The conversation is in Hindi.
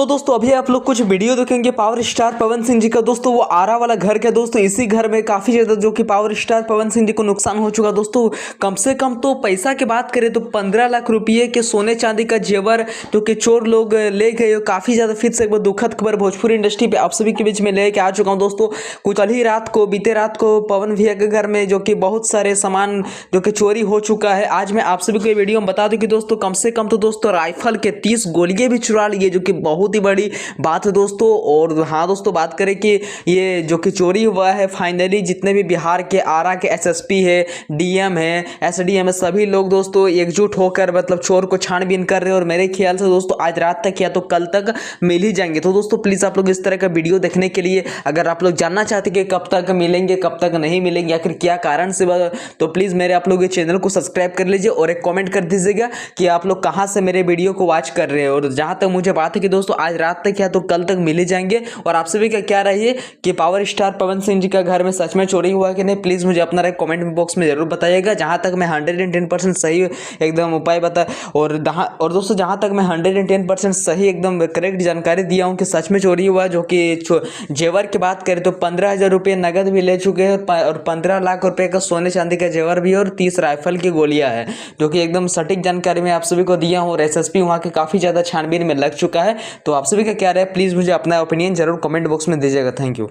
तो दोस्तों अभी आप लोग कुछ वीडियो देखेंगे पावर स्टार पवन सिंह जी का। दोस्तों वो आरा वाला घर का दोस्तों, इसी घर में काफ़ी ज़्यादा जो कि पावर स्टार पवन सिंह जी को नुकसान हो चुका। दोस्तों कम से कम तो पैसा की बात करें तो 15 लाख रुपये के सोने चांदी का जेवर जो कि चोर लोग ले गए। काफ़ी ज़्यादा फिर से एक बार दुखद खबर भोजपुरी इंडस्ट्री पर आप सभी के बीच में लेके आ चुका हूँ। दोस्तों कुछ कल ही रात को, बीते रात को पवन भैया के घर में जो कि बहुत सारे सामान जो कि चोरी हो चुका है। आज मैं आप सभी को ये वीडियो में बता दूं कि दोस्तों कम से कम तो दोस्तों राइफल के 30 गोलियां भी चुरा लिए, जो कि बहुत ही बड़ी बात है दोस्तों। और हाँ दोस्तों, बात करें कि ये जो कि चोरी हुआ है, फाइनली जितने भी बिहार के आरा के एसएसपी है, डीएम है, एसडीएम है, सभी लोग दोस्तों एकजुट होकर मतलब चोर को छानबीन कर रहे हैं। और मेरे ख्याल से दोस्तों आज रात तक या तो कल तक मिल ही जाएंगे। तो दोस्तों प्लीज़ आप लोग इस तरह का वीडियो देखने के लिए, अगर आप लोग जानना चाहते कि कब तक मिलेंगे, कब तक नहीं मिलेंगे, आखिर क्या कारण से, तो प्लीज़ मेरे आप लोग ये चैनल को सब्सक्राइब कर लीजिए और एक कमेंट कर दीजिएगा कि आप लोग कहाँ से मेरे वीडियो को वॉच कर रहे हैं। और जहाँ तक मुझे बात है कि दोस्तों आज रात तक या तो कल तक मिल ही जाएंगे। और आप सभी का क्या रहिए कि पावर स्टार पवन सिंह जी का घर में सच में चोरी हुआ कि नहीं, प्लीज़ मुझे अपना कमेंट बॉक्स में जरूर बताइएगा। जहाँ तक मैं 110% सही एकदम उपाय बता और दोस्तों जहाँ तक मैं 110% सही एकदम करेक्ट जानकारी दिया हूँ कि सच में चोरी हुआ। जो कि जेवर की बात करें तो 15,000 रुपये नगद भी ले चुके हैं और 15 लाख रुपए का सोने चांदी का जेवर भी और 30 राइफल की गोलियां है, जो कि एकदम सटीक जानकारी मैं आप सभी को दिया हूँ। और एसएसपी वहाँ के काफ़ी ज़्यादा छानबीन में लग चुका है। तो आप सभी का क्या रहा है, प्लीज़ मुझे अपना ओपिनियन जरूर कमेंट बॉक्स में दीजिएगा। Thank you.